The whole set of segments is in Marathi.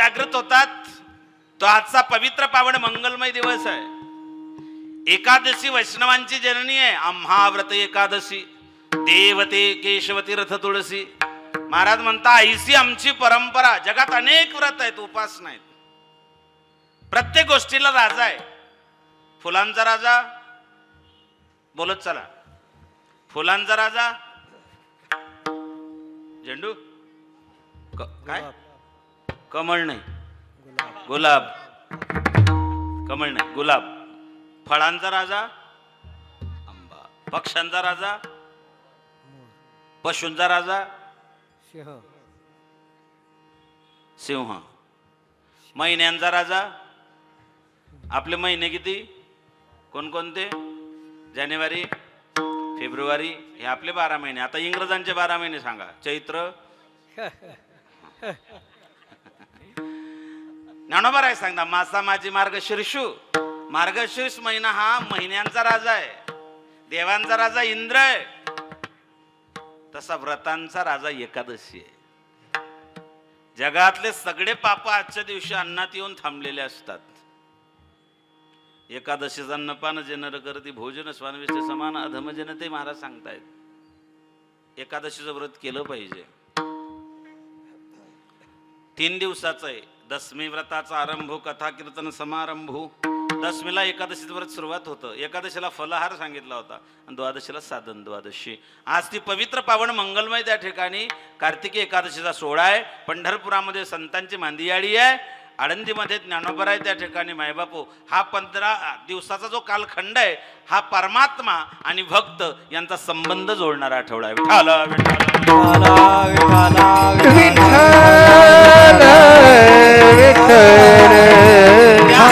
जागृत होतात तो आजचा पवित्र पावन मंगलमय दिवस आहे। एकादशी वैष्णवांची जननी आहे। आम्हा व्रत एकादशी देवते केशवती रथ तुळसी। महाराज म्हणता ऐसी आमची परंपरा। जगात अनेक व्रत आहेत, उपासना आहेत, प्रत्येक गोष्टीला राजा आहे। फुलांचा राजा, बोलत चला, फुलांचा राजा झेंडू, काय कमळ नाही, गुलाब, कमळ नाही गुलाब। फळांचा राजा आंबा, पक्ष्यांचा राजा, पशूंचा राजा सिंह, महिन्यांचा राजा। आपले महिने किती कोणकोणते? जानेवारी फेब्रुवारी, हे आपले 12 महिने। आता इंग्रजांचे 12 महिने सांगा। चैत्र, ज्ञानोबा राय सांगता मासा माझी मार्गशीर्षू। मार्गशीर्ष महिना हा महिन्यांचा राजा आहे, देवांचा राजा इंद्र आहे। तसा व्रतांचा राजा एकादशी आहे। जगातले सगळे पाप आजच्या दिवशी अन्नात येऊन थांबलेले असतात। एकादशीचा अन्नपान जे नर करती भोजन स्वानविष्ट समान अधम जनते, महाराज सांगतायत एकादशीचं व्रत केलं पाहिजे। 3 दिवसाचं आहे। दशमी व्रताचा आरंभ, कथा कीर्तन समारंभ। दशमीला एकादशीचं व्रत सुरुवात होतं। एकादशीला फलाहार सांगितला होता आणि द्वादशीला साधन द्वादशी। आज ती पवित्र पावन मंगलमय त्या ठिकाणी कार्तिकी एकादशीचा सोहळा आहे। पंढरपुरामध्ये संतांची मांदियाळी आहे, आळंदीमध्ये ज्ञानोबा आहे, त्या ठिकाणी मायबापू। हा 15 दिवसाचा जो कालखंड आहे हा परमात्मा आणि भक्त यांचा संबंध जोडणारा आठवडा आहे। विठाला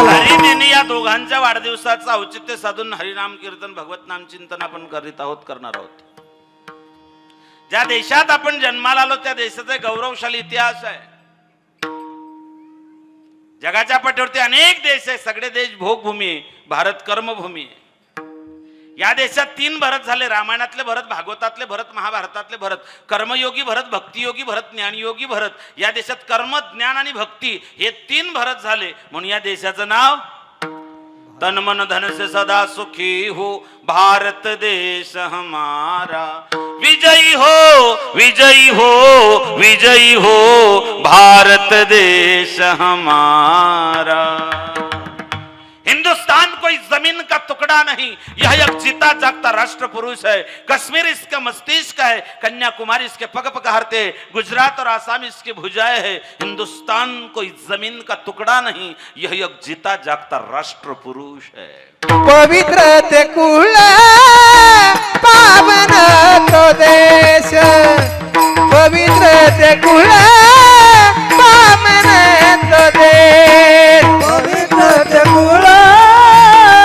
हरिने या दोघांच्या वाढदिवसाचं औचित्य साधून हरिनाम कीर्तन भगवत नाम चिंतन आपण करीत आहोत, करणार आहोत। ज्या देशात आपण जन्माला आलो त्या देशाचा गौरवशाली इतिहास आहे। जगाच्या पाठीवरती अनेक देश आहे, सगळे देश भोगभूमी आहे, भारत कर्मभूमी आहे। या देशात 3 भरत झाले, रामायणातले भरत, भागवतातले भरत, महाभारतातले भरत। कर्मयोगी भरत, भक्तियोगी भरत, ज्ञानयोगी भरत। या देशात कर्म, ज्ञान आणि भक्ती हे 3 भरत झाले, म्हणून या देशाचं नाव तन मन धन से सदा सुखी हो भारत देश हमारा। विजयी हो विजयी हो विजयी हो भारत देश हमारा। हिंदुस्तान कोई जमीन का टुकड़ा नहीं, यह एक जीता जागता राष्ट्र पुरुष है। कश्मीर इसका मस्तिष्क है, कन्याकुमारी इसके पग पग हरते, गुजरात और आसाम इसकी भुजाएं है। हिंदुस्तान कोई जमीन का टुकड़ा नहीं, यह एक जीता जागता राष्ट्र पुरुष है। पवित्र ते कुळ पावन तो देश, पवित्र ते कुळ पावन तो देश, पवित्र ते कुळ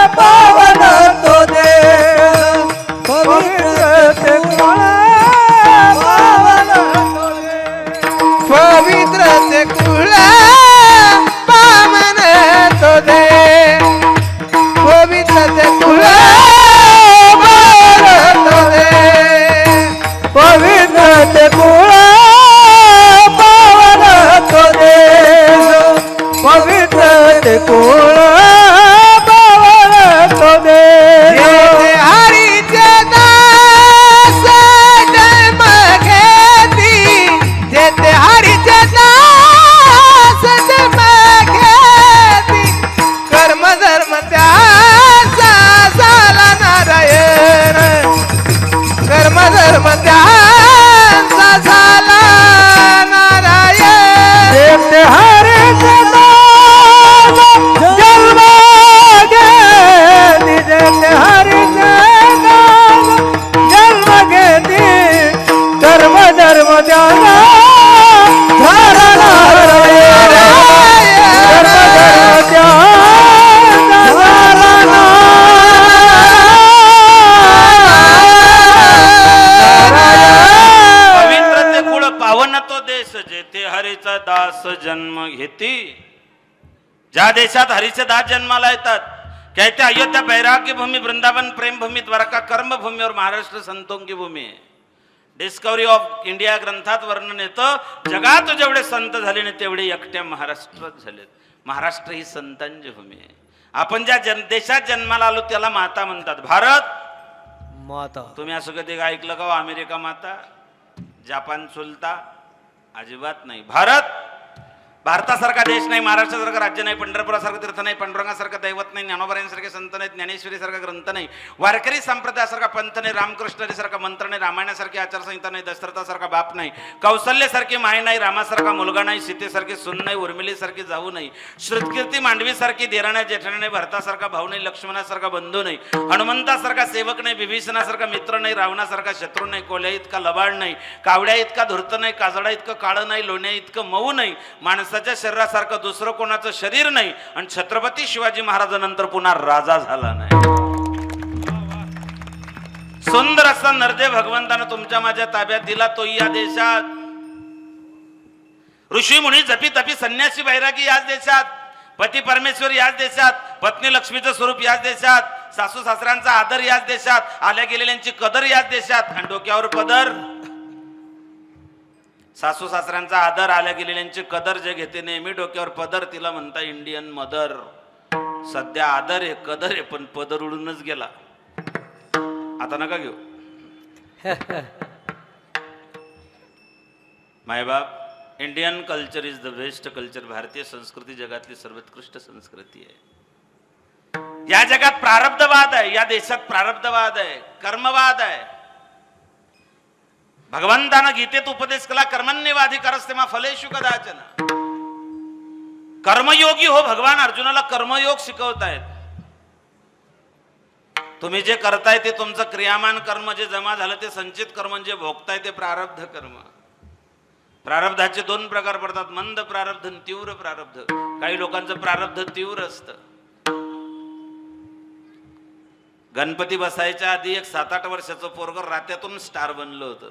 पावन तो देश, पवित्र ते कुळ पावन तो देश, पवित्र ते कुळ पावन तो देश, पवित्र ते कुळ पावन तो देश, पवित्र ते कुळ पावन तो देश, पवित्र ते कुळ पावन तो देश। जेथे हरीचे दास जन्म घेती, जेथे हरीचे दास जन्म घेती, कर्म धर्म त्याचा झाला नारायण, कर्म धर्म त्याचा झाला नारायण। जेथे हरीचे दास जन्म घेती, जेथे हरीचे दास जन्म घेती, कर्म धर्म त्याचा झाला नारायण, कर्म धर्म त्याचा झाला नारायण। पवित्र ते कुळ पावन तो देश, जेथे हरीचा दास जन्म घेती। ज्या देशात हरीचे दास जन्माला येतात, कहते अयोध्या बैराग्य भूमि, वृंदावन प्रेम भूमि, द्वारका कर्म भूमि और महाराष्ट्र संतों की भूमि है। डिस्कवरी ऑफ इंडिया ग्रंथात वर्णन येतं, जगात जेवढे संत झाले नाही तेवढे एकट्या महाराष्ट्रात झालेत. महाराष्ट्र ही संतांची भूमी आहे. आपण ज्या देशात जन्माला आलो त्याला माता म्हणतात. भारत माता. तुम्ही असं कधी ऐकलं का हो? अमेरिका माता, जपान चुलता? अजिबात नाही. भारतासारखा देश नाही, महाराष्ट्रासारखं राज्य नाही, पंढरपुरासारखं तीर्थ नाही, पांडुरंगासारखं दैवत नाही, ज्ञानोबारायांसारखे संत नाहीत, ज्ञानेश्वरीसारखा ग्रंथ नाही, वारकरी संप्रदायासारखा पंथ नाही, रामकृष्णरीसारखा मंत्र नाही, रामायणासारखी आचारसंहिता नाही, दशरथासारखा बाप नाही, कौशल्यासारखी माय नाही, रामासारखा मुलगा नाही, सीतेसारखी सून नाही, उर्मिलीसारखी जाऊ नाही, श्रुतकीर्ती मांडवीसारखी देराण्या जेठाण्या नाही, भरतासारखा भाऊ नाही, लक्ष्मणासारखा बंधू नाही, हनुमंतासारखा सेवक नाही, विभीषणासारखा मित्र नाही, रावणासारखा शत्रू नाही, कोल्या इतका लबाड नाही, कावड्या इतका धूर्त नाही, काजळा इतकं काळं नाही, लोण्या इतकं मऊ नाही, माणसाच्या शरीरासारखं दुसरं कोणाचं शरीर नाही, आणि छत्रपती शिवाजी महाराजांनंतर पुन्हा राजा झाला नाही. सुंदर असा नरदेव भगवंतानं तुमच्या माझ्या ताब्यात दिला. तो या देशात ऋषी मुनी जपी तपी संन्यासी बैरागी याच देशात, पती परमेश्वर याच देशात, पत्नी लक्ष्मीचं स्वरूप याच देशात, सासू सासऱ्यांचा आदर याच देशात, आल्या गेलेल्यांची कदर याच देशात, आणि डोक्यावर पदर. सासू सासऱ्यांचा आदर, आल्या गेलेल्यांची कदर जे घेते नेहमी डोक्यावर पदर, तिला म्हणता इंडियन मदर. सध्या आदर आहे, कदर आहे, पण पदर उडूनच गेला. आता नका घेऊ. मायबाप, Indian culture is the best culture. भारतीय संस्कृती जगातली सर्वोत्कृष्ट संस्कृती आहे. या जगात प्रारब्धवाद आहे, या देशात प्रारब्धवाद आहे, कर्मवाद आहे. भगवंतानं गीतेत उपदेश केला, कर्मण्येवाधिकारस्ते मा फलेषु कदाचन. कर्मयोगी हो. भगवान अर्जुनाला कर्मयोग शिकवतायत. तुम्ही जे करताय ते तुमचं क्रियामान कर्म, जे जमा झालं ते संचित कर्म, जे भोगताय ते प्रारब्ध कर्म. प्रारब्धाचे दोन प्रकार पडतात, मंद प्रारब्ध आणि तीव्र प्रारब्ध. काही लोकांचं प्रारब्ध तीव्र असतं. गणपती बसायच्या आधी एक 7-8 वर्षाचं पोरगं रात्यातून स्टार बनलं होतं.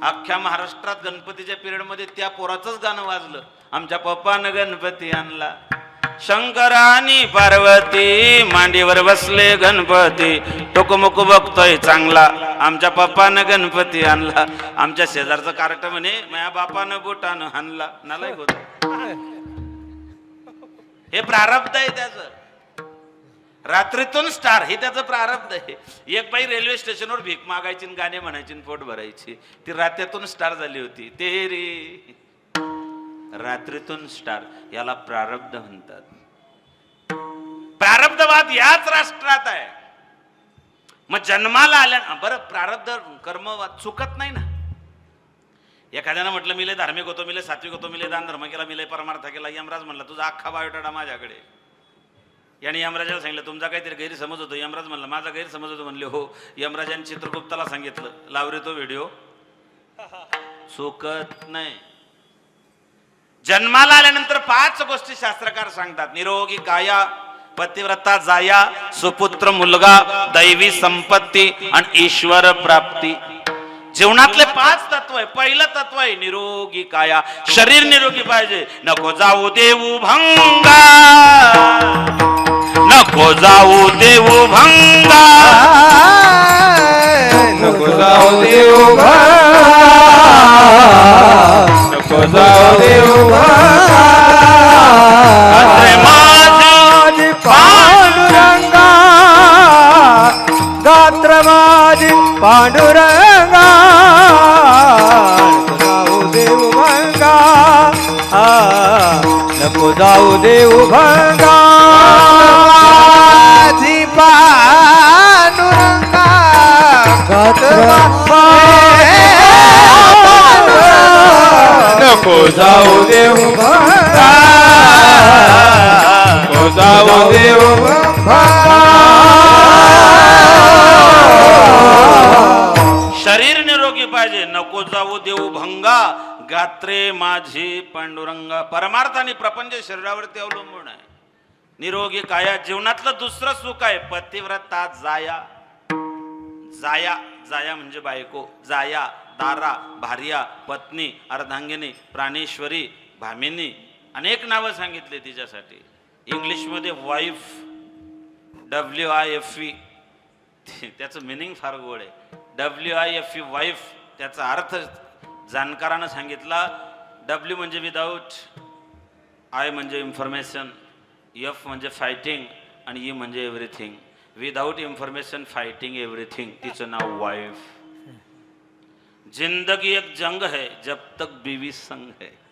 अख्ख्या महाराष्ट्रात गणपतीच्या पिरियड मध्ये त्या पोराचंच गाणं वाजलं. आमच्या पप्पानं गणपती आणला, शंकरानी पार्वती मांडीवर बसले गणपती, टोकमुक बघतोय चांगला, आमच्या पप्पानं गणपती आणला. आमच्या शेजारचं कार्ट म्हणे माझ्या बापानं बोटानं हाणला. नालायक होत. हे प्रारब्ध आहे त्याचं. रात्रीतून स्टार हे त्याचं प्रारब्ध आहे. एक बाई रेल्वे स्टेशनवर भीक मागायची, गाणे म्हणायची, पोट भरायची. ती रात्रीतून स्टार झाली होती. ते रे रात्रीतून स्टार, याला प्रारब्ध म्हणतात. प्रारब्धवाद याच राष्ट्रात आहे. मग जन्माला आल्या बरं, प्रारब्ध कर्मवाद चुकत नाही ना. एखाद्यानं म्हटलं मी लय धार्मिक होतो, मी लय सात्विक होतो, मी लय दान धर्म केला, मी लय परमार्थ केला. यमराज म्हणला तुझा अख्खा बायोडाटा माझ्याकडे. याने यमराजाला सांगितलं तुमचा काहीतरी गैरसमज होतो. यमराज म्हणला माझा गैरसमज होतो. म्हणले हो. यमराजाने चित्रगुप्ताला सांगितलं लाव रे तो व्हिडिओ. चुकत नाही. जन्माला आल्यानंतर 5 गोष्टी शास्त्रकार सांगतात. निरोगी काया, पतिव्रता जाया, सुपुत्र मुलगा, दैवी संपत्ती आणि ईश्वर प्राप्ती. जीवनातले 5 तत्व आहे. पहिलं तत्व आहे निरोगी काया. शरीर निरोगी पाहिजे. नको जाऊ देऊ भंगा, नको जाऊ देऊ भंगा, नको जाऊ देऊ भंगा, नको जाऊ देऊ भंगा. माझी पांडुरंगा, गात्र माझी पांडुरंगा, नको जाऊ देऊ भंगा, नको जाऊ देऊ भंगा. माझी पांडुरंगा, नको जाऊ देऊ भंगा, नको जाऊ देऊ भंगा. शरीर निरोगी पाहिजे. नको जाऊ देऊ भंगा, गात्रे माझी पांडुरंगा. परमार्थ आणि प्रपंच शरीरावरती अवलंबून आहे. निरोगी काया. जीवनातलं दुसरं सुख आहे पतिव्रता जाया. जाया, जाया म्हणजे बायको. जाया, दारा, भार्या, पत्नी, अर्धांगिनी, प्राणेश्वरी, भामिनी, अनेक नावं सांगितले तिच्यासाठी. इंग्लिशमध्ये वाईफ, WIFE, त्याचं मिनिंग फार गोड आहे. WIFE वाईफ, त्याचा अर्थ जाणकारानं सांगितला. डब्ल्यू म्हणजे विदाऊट, आय म्हणजे इन्फॉर्मेशन, एफ म्हणजे फायटिंग आणि ई म्हणजे everything. Without information fighting everything, तिचं नाव वाईफ. जिंदगी एक जंग है जब तक बीवी संग है.